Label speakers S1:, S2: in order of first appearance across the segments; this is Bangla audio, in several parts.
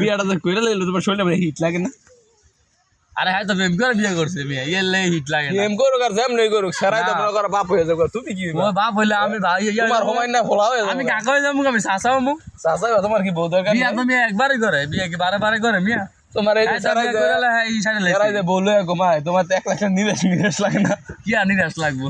S1: বিয়াটা তো কইরা লইলো তোমার শরীরে হিট লাগে না?
S2: আরে হ্যাঁ তো প্রেম করে বিয়ে করছে মেয়ে এলে হিট লাগে না।
S1: প্রেম করুক আর যেমন করুক সারাই তো মনে করো বাপ হয়ে যাবে। তুমি কি
S2: ও বাপ হইলে আমি ভাই
S1: তোমার সময় না ফোলা হয়ে
S2: আমি কাকা হয়ে যাবো আমি চাচাও মু
S1: চাচা তোমার কি বউ দরকার
S2: বিয়া তো মেয়ে একবারই করে বিয়ে কি বারে বারে করে মিয়া
S1: তোমার এই সারাই সারাই যে বললো ঘুমায় তোমার তো 1 লাখ নিবেশ নিবেশ লাগে না
S2: কি আর নিরাশ লাগবো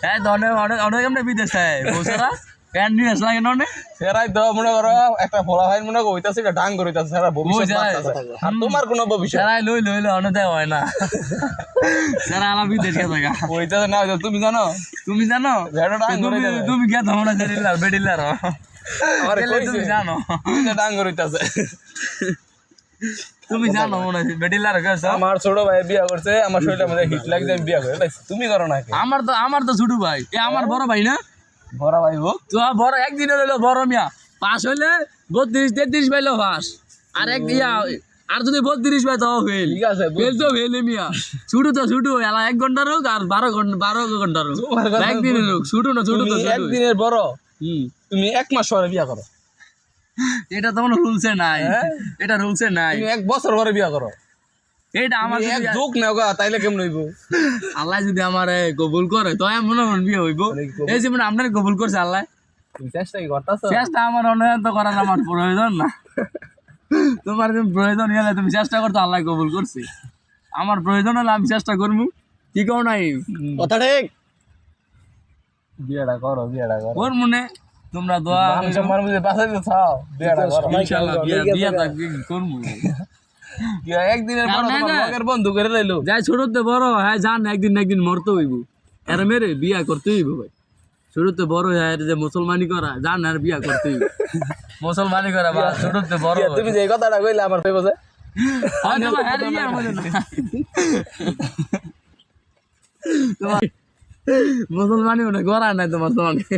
S2: হ্যাঁ তো অনেক অনেক অনেক এমনি বিদেশে বসেরা কেন নিরাশ লাগে না অনেক
S1: সেরাই তো মনে করো একটা ফোলা ভাই মনে করো হইতাছে এটা ডাং করে হইতাছে সারা ভবিষ্যৎ বাঁচতাছে আর তোমার কোনো ভবিষ্যৎ
S2: সেরাই লই অনেক দেয় হয় না সেরা আমার বিদেশে থাকা
S1: হইতাছে না তুমি জানো ভেড়া ডাং করে
S2: তুমি কে তোমরা জেরিলার বেডিলার
S1: আমার
S2: তুমি জানো
S1: ডাং করে হইতাছে
S2: তুমি জানো মনে হয় বেডিলার কাছে
S1: আমার ছোট ভাই বিয়া করছে আমার শরীরের মধ্যে হিট লাগছে আমি বিয়া করে লাইছি তুমি করো না
S2: আমার তো ছোট ভাই এ আমার বড় ভাই না
S1: বড় ভাই হোক
S2: তো বড় একদিন হইলো বড় মিয়া পাস হইলে 32-33 পাইলো পাস আর এক ইয়া আর যদি 32 পাই তাও ফেল
S1: ঠিক আছে
S2: ফেল তো ফেলে মিয়া ছুটু তো ছুটু এলা 1 ঘন্টার হোক আর 12 ঘন্টার হোক একদিনের হোক ছুটু না ছুটু তো
S1: একদিনের বড় তুমি 1 মাস পরে বিয়া করো
S2: এটা তো কোনো রুলসে নাই এটা রুলসে নাই
S1: তুমি 1 বছর পরে বিয়া করো
S2: এটা আমার
S1: এক যোগ নাও গা তাইলে কেমন হইব
S2: আল্লাহ যদি আমার কবুল করে তো আমি মনে মন বিয়ে হইব এই যে মানে আপনার কবুল করছে আল্লাহ
S1: তুমি চেষ্টা কি করতেছো
S2: চেষ্টা আমার অনন্ত করার আমার প্রয়োজন না তোমার যদি প্রয়োজন হলে তুমি চেষ্টা করতো আল্লাহ কবুল করছি আমার প্রয়োজন হলে আমি চেষ্টা করবো কি কও নাই
S1: কথা ঠিক বিয়াটা করো
S2: ওর মনে তোমরা দোয়া
S1: আমার মধ্যে বাঁচাইতে চাও বিয়াটা করো
S2: ইনশাআল্লাহ বিয়া করবো
S1: একদিনের বড় তোমার লগের বন্ধু করে লইলো
S2: যাই ছোটতে বড় হ্যাঁ জান একদিন মরতে হইব এর মেরে বিয়া করতে হইব ভাই ছোটতে বড় হ্যাঁ যে মুসলমানি করা জান আর বিয়া করতে হইব মুসলমানি করা বা ছোটতে বড়
S1: তুমি যে কথাটা কইলে আমার কইবো যে
S2: মুসলমানি মনে করা নাই তোমার তোমাকে